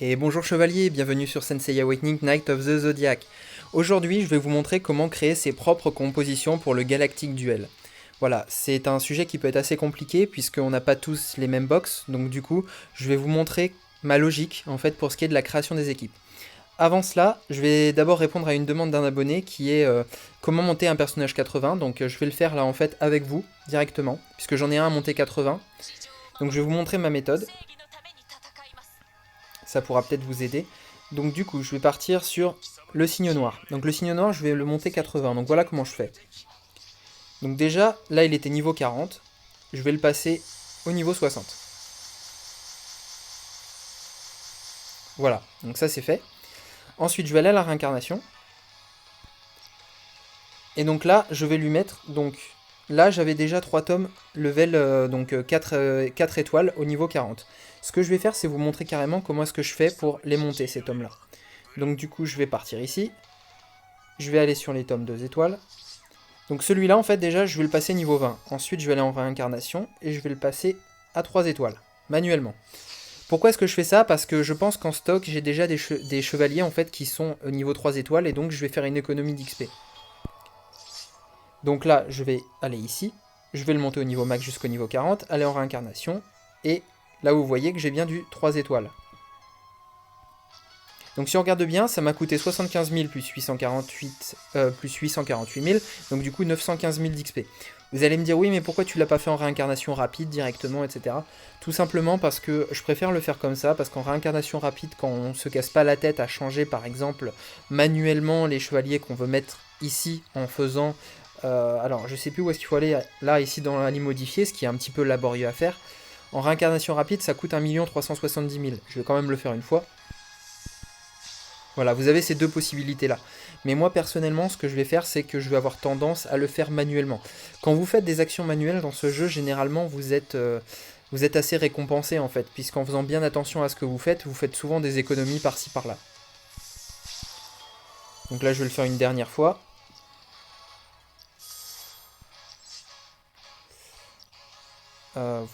Et bonjour chevalier, bienvenue sur Sensei Awakening Night of the Zodiac. Aujourd'hui, je vais vous montrer comment créer ses propres compositions pour le Galactic Duel. Voilà, c'est un sujet qui peut être assez compliqué puisqu'on n'a pas tous les mêmes box, donc du coup, je vais vous montrer ma logique en fait pour ce qui est de la création des équipes. Avant cela, je vais d'abord répondre à une demande d'un abonné qui est comment monter un personnage 80, donc je vais le faire là en fait avec vous directement, puisque j'en ai un à monter 80. Donc je vais vous montrer ma méthode. Ça pourra peut-être vous aider. Donc du coup, je vais partir sur le signe noir. Donc le signe noir, je vais le monter 80. Donc voilà comment je fais. Donc déjà, là il était niveau 40. Je vais le passer au niveau 60. Voilà, donc ça c'est fait. Ensuite, je vais aller à la réincarnation. Et donc là, je vais lui mettre, donc là j'avais déjà 3 tomes level, donc 4 étoiles au niveau 40. Ce que je vais faire, c'est vous montrer carrément comment est-ce que je fais pour les monter, ces tomes-là. Donc du coup, je vais partir ici. Je vais aller sur les tomes 2 étoiles. Donc celui-là, en fait, déjà, je vais le passer niveau 20. Ensuite, je vais aller en réincarnation et je vais le passer à 3 étoiles, manuellement. Pourquoi est-ce que je fais ça? Parce que je pense qu'en stock, j'ai déjà des chevaliers, en fait, qui sont au niveau 3 étoiles, et donc je vais faire une économie d'XP. Donc là, je vais aller ici, je vais le monter au niveau max jusqu'au niveau 40, aller en réincarnation, et là vous voyez que j'ai bien du 3 étoiles. Donc si on regarde bien, ça m'a coûté 75 000 plus 848, plus 848 000, donc du coup 915 000 d'XP. Vous allez me dire oui, mais pourquoi tu l'as pas fait en réincarnation rapide directement, etc. Tout simplement parce que je préfère le faire comme ça, parce qu'en réincarnation rapide, quand on se casse pas la tête à changer par exemple manuellement les chevaliers qu'on veut mettre ici en faisant... alors je sais plus où est-ce qu'il faut aller, là ici dans l'anime modifié, ce qui est un petit peu laborieux à faire. En réincarnation rapide, ça coûte 1 370 000. Je vais quand même le faire une fois. Voilà, vous avez ces deux possibilités-là. Mais moi, personnellement, ce que je vais faire, c'est que je vais avoir tendance à le faire manuellement. Quand vous faites des actions manuelles dans ce jeu, généralement, vous êtes assez récompensé, en fait, puisqu'en faisant bien attention à ce que vous faites souvent des économies par-ci, par-là. Donc là, je vais le faire une dernière fois.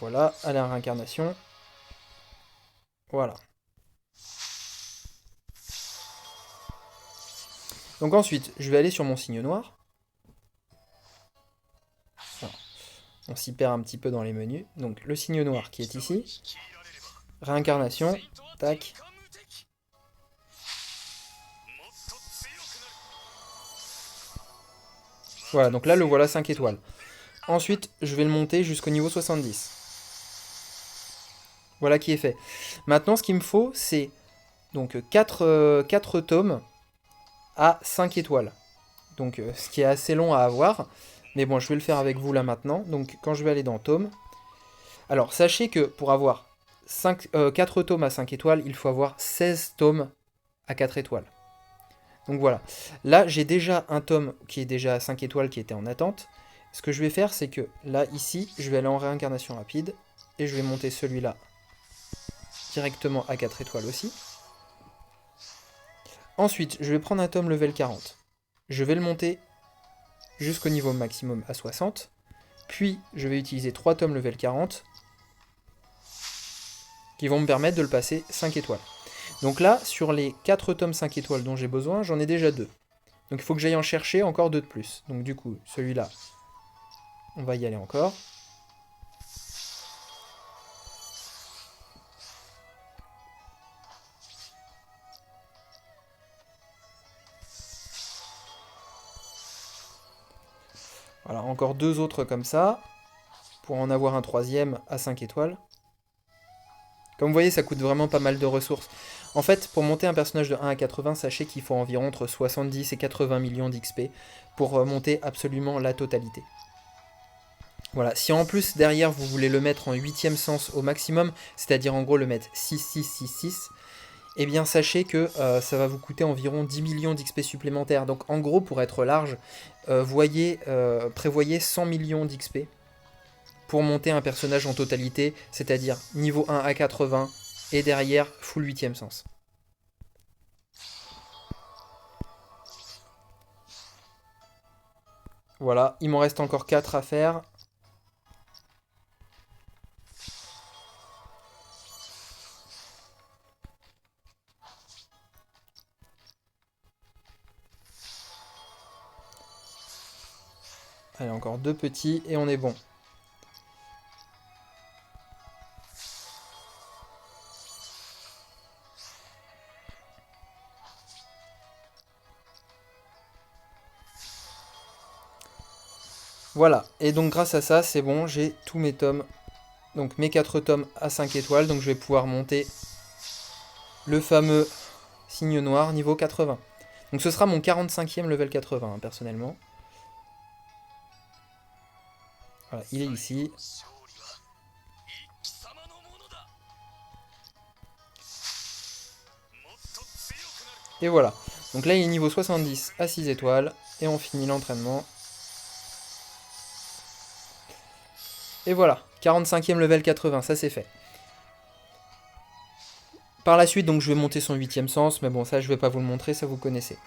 Voilà, à la réincarnation. Voilà. Donc ensuite, je vais aller sur mon signe noir. Voilà. On s'y perd un petit peu dans les menus. Donc le signe noir qui est ici. Réincarnation. Tac. Voilà, donc là, le voilà 5 étoiles. Ensuite, je vais le monter jusqu'au niveau 70. Voilà qui est fait. Maintenant, ce qu'il me faut, c'est donc 4 tomes à 5 étoiles. Donc, ce qui est assez long à avoir. Mais bon, je vais le faire avec vous là maintenant. Donc, quand je vais aller dans tomes. Alors, sachez que pour avoir 4 tomes à 5 étoiles, il faut avoir 16 tomes à 4 étoiles. Donc voilà. Là, j'ai déjà un tome qui est déjà à 5 étoiles qui était en attente. Ce que je vais faire, c'est que là, ici, je vais aller en réincarnation rapide. Et je vais monter celui-là directement à 4 étoiles aussi. Ensuite, je vais prendre un tome level 40. Je vais le monter jusqu'au niveau maximum à 60. Puis, je vais utiliser 3 tomes level 40 qui vont me permettre de le passer 5 étoiles. Donc là, sur les 4 tomes 5 étoiles dont j'ai besoin, j'en ai déjà 2. Donc il faut que j'aille en chercher encore 2 de plus. Donc du coup, celui-là, on va y aller encore. Voilà, encore 2 autres comme ça, pour en avoir un troisième à 5 étoiles. Comme vous voyez, ça coûte vraiment pas mal de ressources. En fait, pour monter un personnage de 1 à 80, sachez qu'il faut environ entre 70 et 80 millions d'XP pour monter absolument la totalité. Voilà, si en plus derrière vous voulez le mettre en 8ème sens au maximum, c'est-à-dire en gros le mettre 6-6-6-6, eh bien sachez que ça va vous coûter environ 10 millions d'XP supplémentaires. Donc en gros, pour être large, prévoyez 100 millions d'XP pour monter un personnage en totalité, c'est-à-dire niveau 1 à 80 et derrière full 8ème sens. Voilà, il m'en reste encore 4 à faire. Allez, encore 2 petits et on est bon. Voilà, et donc grâce à ça, c'est bon, j'ai tous mes tomes. Donc mes 4 tomes à 5 étoiles, donc je vais pouvoir monter le fameux signe noir niveau 80. Donc ce sera mon 45e level 80, hein, personnellement. Voilà, il est ici. Et voilà. Donc là, il est niveau 70 à 6 étoiles. Et on finit l'entraînement. Et voilà. 45e level 80, ça c'est fait. Par la suite, donc je vais monter son 8e sens. Mais bon, ça, je vais pas vous le montrer, ça vous connaissez.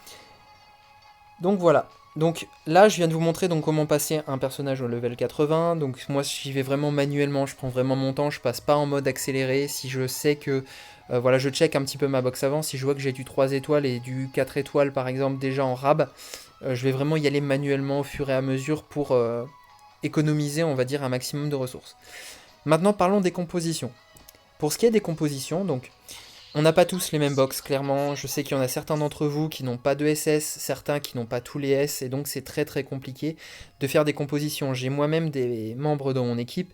Donc voilà. Donc là, je viens de vous montrer donc comment passer un personnage au level 80. Donc moi, j'y vais vraiment manuellement, je prends vraiment mon temps, je passe pas en mode accéléré. Si je sais que, voilà, je check un petit peu ma box avant. Si je vois que j'ai du 3 étoiles et du 4 étoiles, par exemple, déjà en rab, je vais vraiment y aller manuellement au fur et à mesure pour économiser, on va dire, un maximum de ressources. Maintenant, parlons des compositions. Pour ce qui est des compositions, donc... On n'a pas tous les mêmes box, clairement. Je sais qu'il y en a certains d'entre vous qui n'ont pas de SS, certains qui n'ont pas tous les S, et donc c'est très très compliqué de faire des compositions. J'ai moi-même des membres dans mon équipe,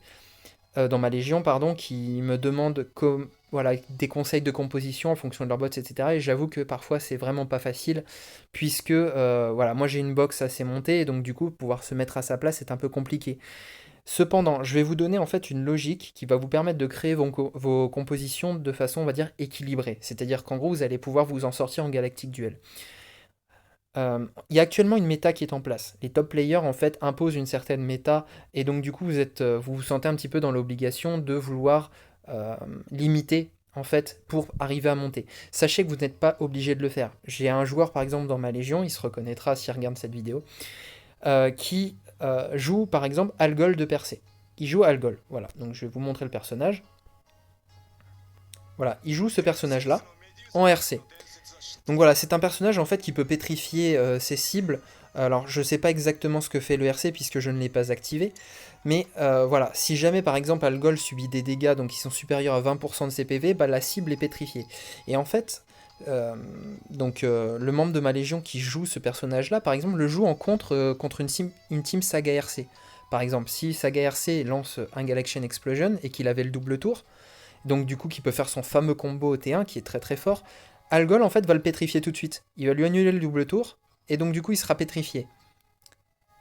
dans ma légion, pardon, qui me demandent voilà, des conseils de composition en fonction de leurs bots, etc. Et j'avoue que parfois c'est vraiment pas facile, puisque voilà, moi j'ai une box assez montée, et donc du coup pouvoir se mettre à sa place est un peu compliqué. Cependant, je vais vous donner en fait une logique qui va vous permettre de créer vos compositions de façon, on va dire, équilibrée. C'est-à-dire qu'en gros, vous allez pouvoir vous en sortir en Galactic Duel. Il y a actuellement une méta qui est en place. Les top players, en fait, imposent une certaine méta, et donc du coup, vous vous sentez un petit peu dans l'obligation de vouloir limiter, en fait, pour arriver à monter. Sachez que vous n'êtes pas obligé de le faire. J'ai un joueur, par exemple, dans ma légion, il se reconnaîtra s'il regarde cette vidéo, qui joue par exemple Algol de Percé. Il joue Algol, voilà, donc je vais vous montrer le personnage. Voilà, il joue ce personnage-là en RC. Donc voilà, c'est un personnage en fait qui peut pétrifier ses cibles. Alors je sais pas exactement ce que fait le RC puisque je ne l'ai pas activé, mais voilà, si jamais par exemple Algol subit des dégâts donc qui sont supérieurs à 20% de ses PV, bah, la cible est pétrifiée. Et en fait, le membre de ma légion qui joue ce personnage-là, par exemple, le joue en contre une team Saga RC. Par exemple, si Saga RC lance un Galaxian Explosion et qu'il avait le double tour, donc du coup qui peut faire son fameux combo au T1 qui est très très fort, Algol en fait va le pétrifier tout de suite. Il va lui annuler le double tour, et donc du coup il sera pétrifié.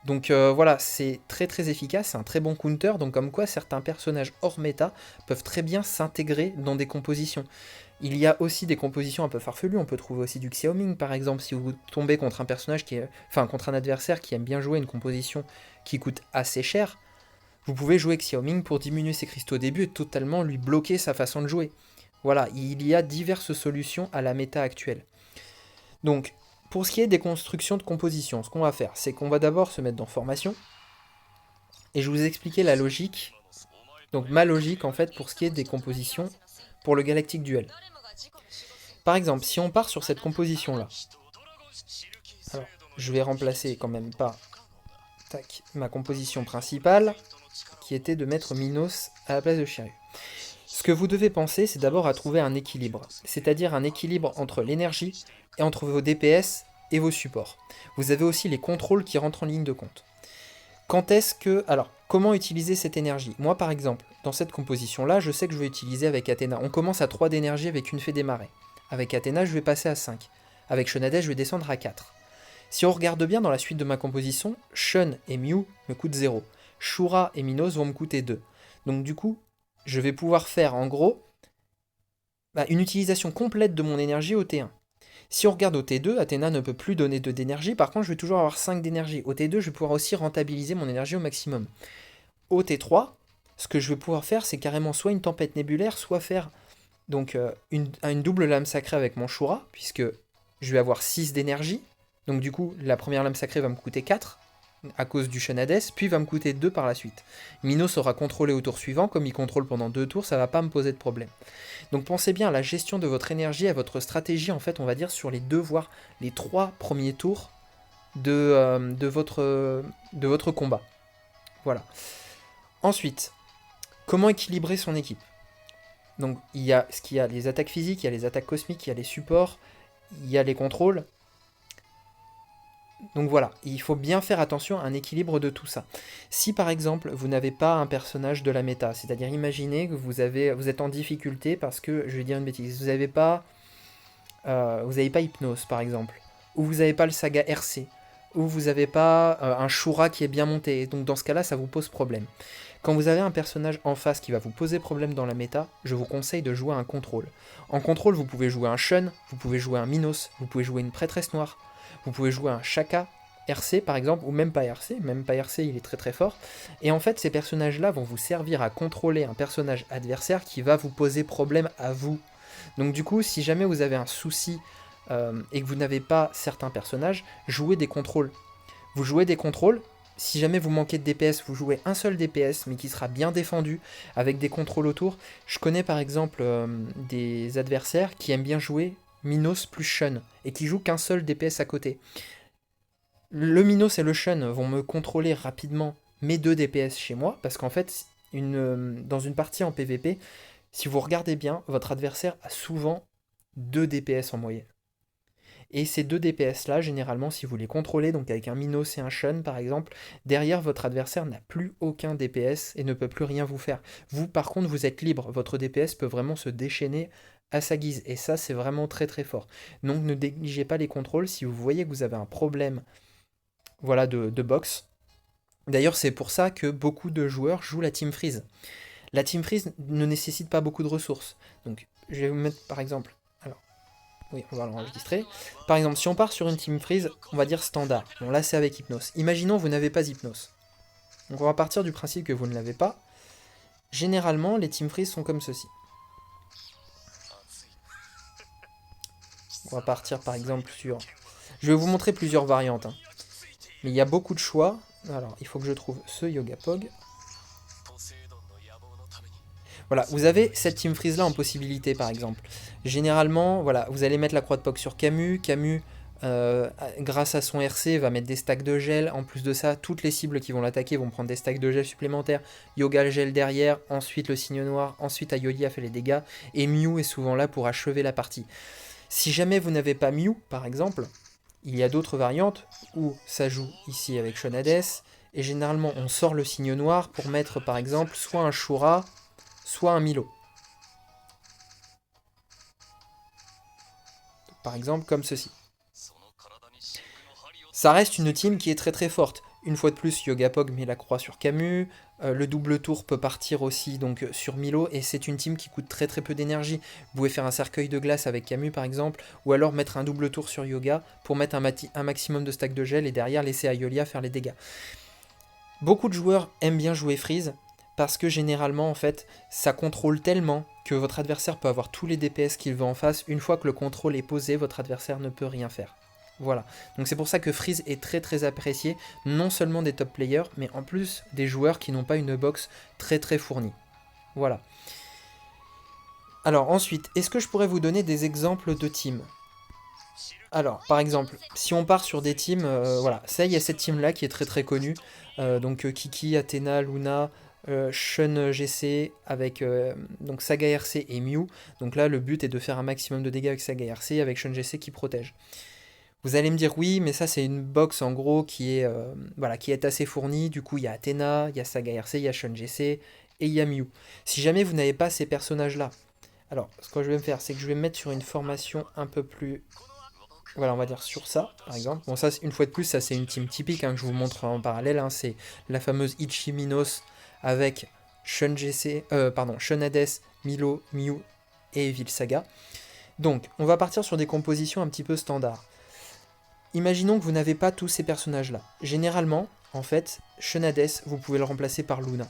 Donc voilà, c'est très très efficace, c'est un très bon counter, donc comme quoi certains personnages hors méta peuvent très bien s'intégrer dans des compositions. Il y a aussi des compositions un peu farfelues, on peut trouver aussi du Xiaoming par exemple, si vous tombez contre un personnage contre un adversaire qui aime bien jouer une composition qui coûte assez cher, vous pouvez jouer Xiaoming pour diminuer ses cristaux au début et totalement lui bloquer sa façon de jouer. Voilà, il y a diverses solutions à la méta actuelle. Donc, pour ce qui est des constructions de composition, ce qu'on va faire, c'est qu'on va d'abord se mettre dans formation, et je vais vous expliquer la logique, donc ma logique en fait pour ce qui est des compositions pour le Galactic Duel. Par exemple, si on part sur cette composition là, alors je vais remplacer quand même par ma composition principale, qui était de mettre Minos à la place de Shiryu. Ce que vous devez penser, c'est d'abord à trouver un équilibre, c'est-à-dire un équilibre entre l'énergie et entre vos DPS et vos supports. Vous avez aussi les contrôles qui rentrent en ligne de compte. Alors, comment utiliser cette énergie? Moi, par exemple, dans cette composition-là, je sais que je vais utiliser avec Athéna. On commence à 3 d'énergie avec une fée des marais. Avec Athéna, je vais passer à 5. Avec Shonades, je vais descendre à 4. Si on regarde bien dans la suite de ma composition, Shun et Mew me coûtent 0. Shura et Minos vont me coûter 2. Donc du coup, je vais pouvoir faire en gros une utilisation complète de mon énergie au T1. Si on regarde au T2, Athéna ne peut plus donner 2 d'énergie, par contre je vais toujours avoir 5 d'énergie. Au T2, je vais pouvoir aussi rentabiliser mon énergie au maximum. Au T3, ce que je vais pouvoir faire, c'est carrément soit une tempête nébulaire, soit faire donc une double lame sacrée avec mon Shura, puisque je vais avoir 6 d'énergie. Donc du coup, la première lame sacrée va me coûter 4, à cause du Shonades, puis va me coûter 2 par la suite. Minos aura contrôlé au tour suivant, comme il contrôle pendant 2 tours, ça va pas me poser de problème. Donc pensez bien à la gestion de votre énergie, à votre stratégie, en fait, on va dire, sur les 2, voire les 3 premiers tours de votre combat. Voilà. Ensuite, comment équilibrer son équipe? Donc il y a les attaques physiques, il y a les attaques cosmiques, il y a les supports, il y a les contrôles. Donc voilà, il faut bien faire attention à un équilibre de tout ça. Si par exemple vous n'avez pas un personnage de la méta, c'est-à-dire imaginez que vous êtes en difficulté parce que, je vais dire une bêtise, vous n'avez pas Hypnose par exemple, ou vous n'avez pas le saga RC, ou vous n'avez pas un Shura qui est bien monté, donc dans ce cas-là ça vous pose problème. Quand vous avez un personnage en face qui va vous poser problème dans la méta, je vous conseille de jouer un contrôle. En contrôle, vous pouvez jouer un Shun, vous pouvez jouer un Minos, vous pouvez jouer une prêtresse noire, vous pouvez jouer un Shaka, RC par exemple, ou même pas RC il est très très fort. Et en fait, ces personnages-là vont vous servir à contrôler un personnage adversaire qui va vous poser problème à vous. Donc du coup, si jamais vous avez un souci et que vous n'avez pas certains personnages, jouez des contrôles. Vous jouez des contrôles. Si jamais vous manquez de DPS, vous jouez un seul DPS, mais qui sera bien défendu, avec des contrôles autour. Je connais par exemple des adversaires qui aiment bien jouer Minos plus Shun, et qui jouent qu'un seul DPS à côté. Le Minos et le Shun vont me contrôler rapidement mes 2 DPS chez moi, parce qu'en fait, dans une partie en PvP, si vous regardez bien, votre adversaire a souvent 2 DPS en moyenne. Et ces 2 DPS là, généralement, si vous les contrôlez, donc avec un Minos et un Shun par exemple, derrière votre adversaire n'a plus aucun DPS et ne peut plus rien vous faire. Vous par contre, vous êtes libre, votre DPS peut vraiment se déchaîner à sa guise, et ça c'est vraiment très très fort. Donc ne négligez pas les contrôles si vous voyez que vous avez un problème voilà, de box. D'ailleurs c'est pour ça que beaucoup de joueurs jouent la Team Freeze. La Team Freeze ne nécessite pas beaucoup de ressources. Donc je vais vous mettre par exemple... Oui, on va l'enregistrer. Par exemple, si on part sur une Team Freeze, on va dire standard. Bon, là, c'est avec Hypnose. Imaginons vous n'avez pas Hypnose. Donc, on va partir du principe que vous ne l'avez pas. Généralement, les Team Freeze sont comme ceci. On va partir, par exemple, sur... Je vais vous montrer plusieurs variantes. Mais il y a beaucoup de choix. Alors, il faut que je trouve ce Yoga Pog. Voilà, vous avez cette Team Freeze là en possibilité par exemple. Généralement, voilà, vous allez mettre la croix de Pog sur Camus. Camus, grâce à son RC, va mettre des stacks de gel. En plus de ça, toutes les cibles qui vont l'attaquer vont prendre des stacks de gel supplémentaires. Yoga le gel derrière, ensuite le signe noir, ensuite Ayolia fait les dégâts. Et Mew est souvent là pour achever la partie. Si jamais vous n'avez pas Mew, par exemple, il y a d'autres variantes où ça joue ici avec Shonades. Et généralement, on sort le signe noir pour mettre par exemple soit un Shura, soit un Milo. Par exemple, comme ceci. Ça reste une team qui est très très forte. Une fois de plus, Yoga Pog met la croix sur Camus. Le double tour peut partir aussi donc sur Milo. Et c'est une team qui coûte très très peu d'énergie. Vous pouvez faire un cercueil de glace avec Camus par exemple. Ou alors mettre un double tour sur Yoga pour mettre un maximum de stack de gel. Et derrière laisser Ayolia faire les dégâts. Beaucoup de joueurs aiment bien jouer Freeze. Parce que généralement, en fait, ça contrôle tellement que votre adversaire peut avoir tous les DPS qu'il veut en face. Une fois que le contrôle est posé, votre adversaire ne peut rien faire. Voilà. Donc c'est pour ça que Freeze est très très apprécié, non seulement des top players, mais en plus des joueurs qui n'ont pas une box très très fournie. Voilà. Alors ensuite, est-ce que je pourrais vous donner des exemples de teams ? Alors, par exemple, si on part sur des teams, voilà, ça, il y a cette team-là qui est très très connue. Donc Kiki, Athena, Luna... Shun GC avec donc Saga RC et Mew. Donc là, le but est de faire un maximum de dégâts avec Saga RC avec Shun GC qui protège. Vous allez me dire oui, mais ça c'est une box en gros qui est, voilà, qui est assez fournie. Du coup, il y a Athena, il y a Saga RC, il y a Shun GC et il y a Mew. Si jamais vous n'avez pas ces personnages-là, alors ce que je vais me faire, c'est que je vais me mettre sur une formation un peu plus... Voilà, on va dire sur ça, par exemple. Bon, ça, une fois de plus, ça c'est une team typique que je vous montre en parallèle. C'est la fameuse Ichi-Minos avec Shun Hades, Milo, Mew et Evil Saga. Donc, on va partir sur des compositions un petit peu standards. Imaginons que vous n'avez pas tous ces personnages-là. Généralement, en fait, Shun Hades, vous pouvez le remplacer par Luna.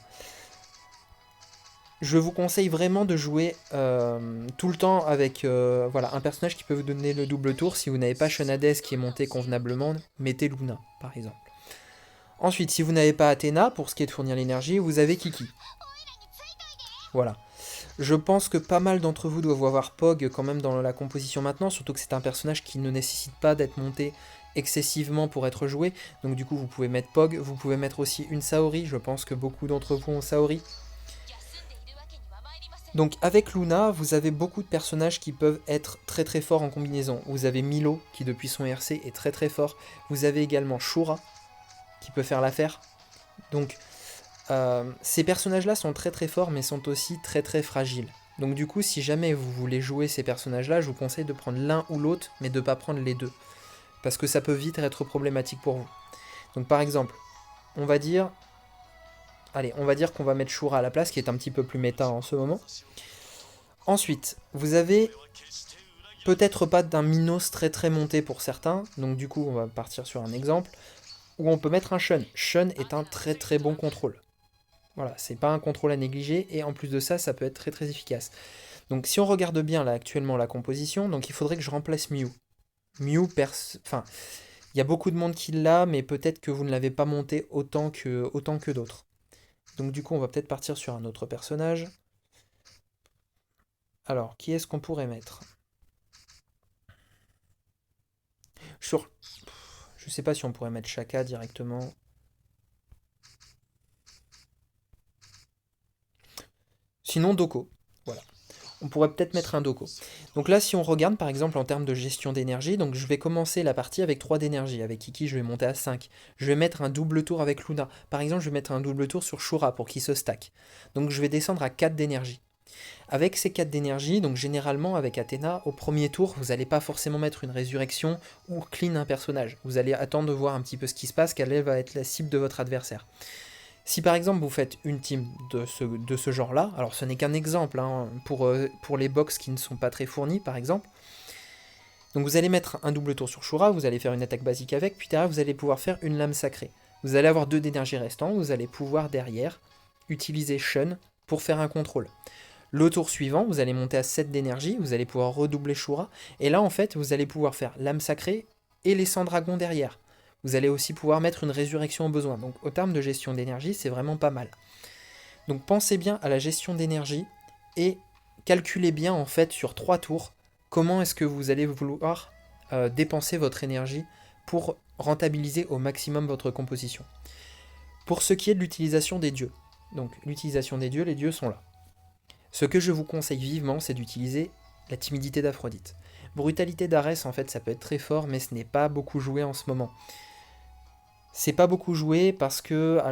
Je vous conseille vraiment de jouer tout le temps avec voilà, un personnage qui peut vous donner le double tour. Si vous n'avez pas Shun Hades qui est monté convenablement, mettez Luna, par exemple. Ensuite, si vous n'avez pas Athena, pour ce qui est de fournir l'énergie, vous avez Kiki. Voilà. Je pense que pas mal d'entre vous doivent avoir Pog quand même dans la composition maintenant, surtout que c'est un personnage qui ne nécessite pas d'être monté excessivement pour être joué. Donc du coup, vous pouvez mettre Pog, vous pouvez mettre aussi une Saori. Je pense que beaucoup d'entre vous ont Saori. Donc avec Luna, vous avez beaucoup de personnages qui peuvent être très très forts en combinaison. Vous avez Milo, qui depuis son RC est très très fort. Vous avez également Shura, qui peut faire l'affaire. Donc ces personnages-là sont très très forts, mais sont aussi très très fragiles. Donc du coup, si jamais vous voulez jouer ces personnages-là, je vous conseille de prendre l'un ou l'autre, mais de ne pas prendre les deux. Parce que ça peut vite être problématique pour vous. Donc par exemple, on va dire qu'on va mettre Shura à la place, qui est un petit peu plus méta en ce moment. Ensuite, vous avez peut-être pas d'un Minos très très monté pour certains, donc du coup on va partir sur un exemple, où on peut mettre un Shun. Shun est un très très bon contrôle. Voilà, c'est pas un contrôle à négliger, et en plus de ça, ça peut être très très efficace. Donc si on regarde bien là actuellement la composition, donc il faudrait que je remplace Mew. Mew, enfin, il y a beaucoup de monde qui l'a, mais peut-être que vous ne l'avez pas monté autant que d'autres. Donc du coup, on va peut-être partir sur un autre personnage. Alors, qui est-ce qu'on pourrait mettre? Je sais pas si on pourrait mettre Shaka directement. Sinon, Doko. Voilà. On pourrait peut-être mettre un Doko. Donc là, si on regarde par exemple en termes de gestion d'énergie, donc je vais commencer la partie avec 3 d'énergie. Avec Kiki, je vais monter à 5. Je vais mettre un double tour avec Luna. Par exemple, je vais mettre un double tour sur Shura pour qu'il se stack. Donc je vais descendre à 4 d'énergie. Avec ces 4 d'énergie, donc généralement avec Athéna, au premier tour, vous n'allez pas forcément mettre une résurrection ou clean un personnage. Vous allez attendre de voir un petit peu ce qui se passe, quelle va être la cible de votre adversaire. Si par exemple vous faites une team de ce genre-là, alors ce n'est qu'un exemple hein, pour les box qui ne sont pas très fournis par exemple, donc vous allez mettre un double tour sur Shura, vous allez faire une attaque basique avec, puis derrière vous allez pouvoir faire une lame sacrée. Vous allez avoir 2 d'énergie restant, vous allez pouvoir derrière utiliser Shun pour faire un contrôle. Le tour suivant, vous allez monter à 7 d'énergie, vous allez pouvoir redoubler Shura, et là en fait vous allez pouvoir faire lame sacrée et les 100 dragons derrière. Vous allez aussi pouvoir mettre une résurrection au besoin. Donc au terme de gestion d'énergie, c'est vraiment pas mal. Donc pensez bien à la gestion d'énergie et calculez bien en fait sur 3 tours comment est-ce que vous allez vouloir dépenser votre énergie pour rentabiliser au maximum votre composition. Pour ce qui est de l'utilisation des dieux, donc l'utilisation des dieux, les dieux sont là. Ce que je vous conseille vivement, c'est d'utiliser la timidité d'Aphrodite. Brutalité d'Arès, en fait, ça peut être très fort, mais ce n'est pas beaucoup joué en ce moment. C'est pas beaucoup joué parce que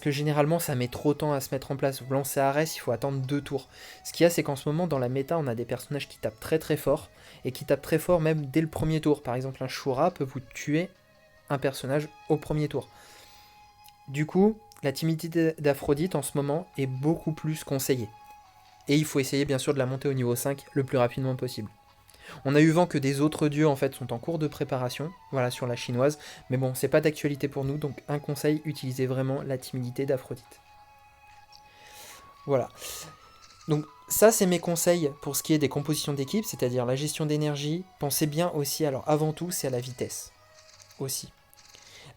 généralement ça met trop de temps à se mettre en place. Vous lancez Arès, il faut attendre 2 tours. Ce qu'il y a, c'est qu'en ce moment, dans la méta, on a des personnages qui tapent très très fort, et qui tapent très fort même dès le premier tour. Par exemple, un Shura peut vous tuer un personnage au premier tour. Du coup, la timidité d'Aphrodite en ce moment est beaucoup plus conseillée. Et il faut essayer bien sûr de la monter au niveau 5 le plus rapidement possible. On a eu vent que des autres dieux en fait sont en cours de préparation, voilà sur la chinoise, mais bon, c'est pas d'actualité pour nous, donc un conseil, utilisez vraiment la timidité d'Aphrodite. Voilà. Donc ça c'est mes conseils pour ce qui est des compositions d'équipe, c'est-à-dire la gestion d'énergie. Pensez bien aussi, alors avant tout, c'est à la vitesse. Aussi.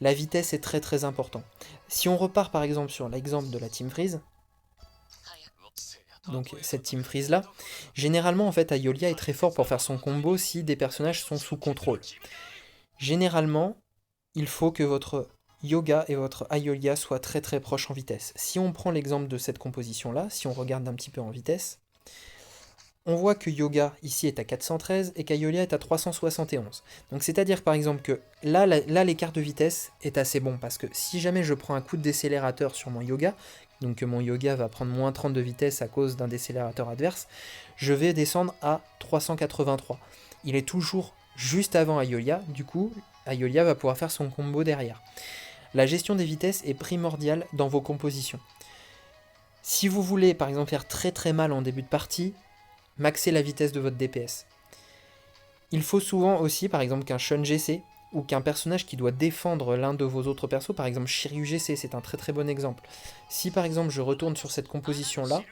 La vitesse est très très important. Si on repart par exemple sur l'exemple de la Team Freeze, donc cette Team Freeze là, généralement en fait Aiolia est très fort pour faire son combo si des personnages sont sous contrôle. Généralement, il faut que votre Yoga et votre Aiolia soient très très proches en vitesse. Si on prend l'exemple de cette composition là, si on regarde un petit peu en vitesse, on voit que Yoga ici est à 413 et qu'Aiolia est à 371. Donc c'est-à-dire par exemple que là l'écart de vitesse est assez bon, parce que si jamais je prends un coup de décélérateur sur mon Yoga, donc que mon Yoga va prendre moins 30 de vitesse à cause d'un décélérateur adverse, je vais descendre à 383. Il est toujours juste avant Aiolia, du coup Aiolia va pouvoir faire son combo derrière. La gestion des vitesses est primordiale dans vos compositions. Si vous voulez par exemple faire très très mal en début de partie, maxez la vitesse de votre DPS. Il faut souvent aussi, par exemple, qu'un Shun GC, ou qu'un personnage qui doit défendre l'un de vos autres persos, par exemple Shiryu GC, c'est un très très bon exemple. Si par exemple je retourne sur cette composition là,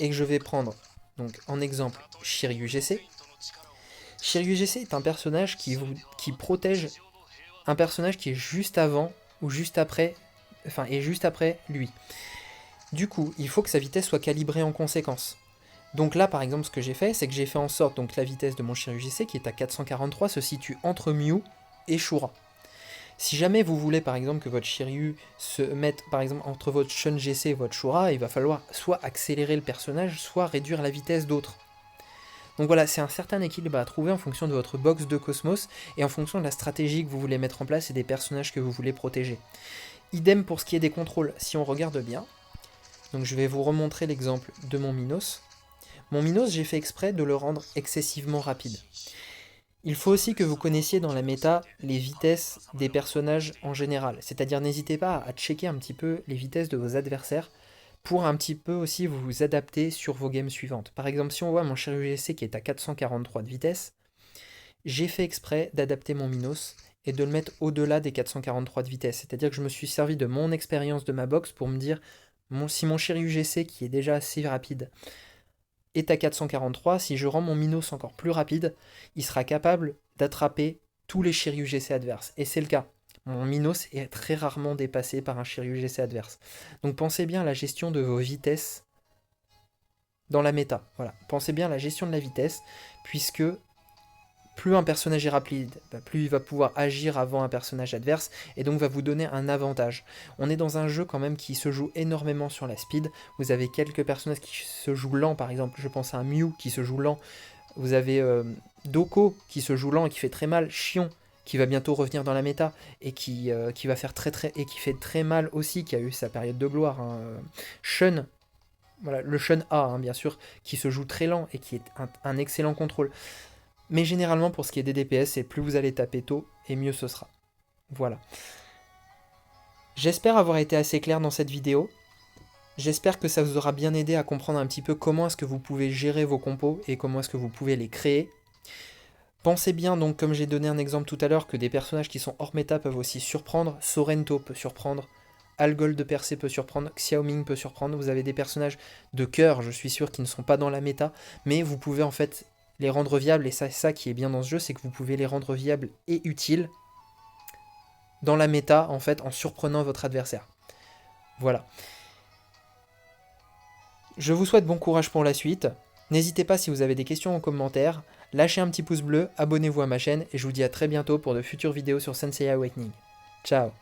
et que je vais prendre, donc en exemple, Shiryu GC, Shiryu GC est un personnage qui protège un personnage qui est juste avant, ou juste après, et juste après lui. Du coup, il faut que sa vitesse soit calibrée en conséquence. Donc là, par exemple, ce que j'ai fait, c'est que j'ai fait en sorte donc la vitesse de mon Shiryu GC, qui est à 443, se situe entre Mew et Shura. Si jamais vous voulez, par exemple, que votre Shiryu se mette, par exemple, entre votre Shun GC et votre Shura, il va falloir soit accélérer le personnage, soit réduire la vitesse d'autres. Donc voilà, c'est un certain équilibre à trouver en fonction de votre box de Cosmos, et en fonction de la stratégie que vous voulez mettre en place et des personnages que vous voulez protéger. Idem pour ce qui est des contrôles, si on regarde bien. Donc je vais vous remontrer l'exemple de mon Minos. Mon Minos, j'ai fait exprès de le rendre excessivement rapide. Il faut aussi que vous connaissiez dans la méta les vitesses des personnages en général. C'est-à-dire n'hésitez pas à checker un petit peu les vitesses de vos adversaires pour un petit peu aussi vous adapter sur vos games suivantes. Par exemple, si on voit mon Shiryu GC qui est à 443 de vitesse, j'ai fait exprès d'adapter mon Minos et de le mettre au-delà des 443 de vitesse. C'est-à-dire que je me suis servi de mon expérience de ma box pour me dire, si mon Shiryu GC, qui est déjà assez rapide, est à 443, si je rends mon Minos encore plus rapide, il sera capable d'attraper tous les Shiryu GC adverses. Et c'est le cas. Mon Minos est très rarement dépassé par un Shiryu GC adverse. Donc pensez bien à la gestion de vos vitesses dans la méta. Voilà. Pensez bien à la gestion de la vitesse, puisque plus un personnage est rapide, plus il va pouvoir agir avant un personnage adverse, et donc va vous donner un avantage. On est dans un jeu quand même qui se joue énormément sur la speed. Vous avez quelques personnages qui se jouent lent, par exemple, je pense à un Mew qui se joue lent. Vous avez Doko qui se joue lent et qui fait très mal, Xion qui va bientôt revenir dans la méta et qui va faire et qui fait très mal aussi, qui a eu sa période de gloire. Hein. Shun, voilà, le Shun A, hein, bien sûr, qui se joue très lent et qui est un excellent contrôle. Mais généralement, pour ce qui est des DPS, c'est plus vous allez taper tôt, et mieux ce sera. Voilà. J'espère avoir été assez clair dans cette vidéo. J'espère que ça vous aura bien aidé à comprendre un petit peu comment est-ce que vous pouvez gérer vos compos et comment est-ce que vous pouvez les créer. Pensez bien, donc, comme j'ai donné un exemple tout à l'heure, que des personnages qui sont hors méta peuvent aussi surprendre. Sorrento peut surprendre. Algol de Percé peut surprendre. Xiaoming peut surprendre. Vous avez des personnages de cœur, je suis sûr, qui ne sont pas dans la méta, mais vous pouvez en fait les rendre viables, et c'est ça qui est bien dans ce jeu, c'est que vous pouvez les rendre viables et utiles dans la méta, en fait, en surprenant votre adversaire. Voilà. Je vous souhaite bon courage pour la suite. N'hésitez pas si vous avez des questions en commentaire, lâchez un petit pouce bleu, abonnez-vous à ma chaîne, et je vous dis à très bientôt pour de futures vidéos sur Senseiya Awakening. Ciao.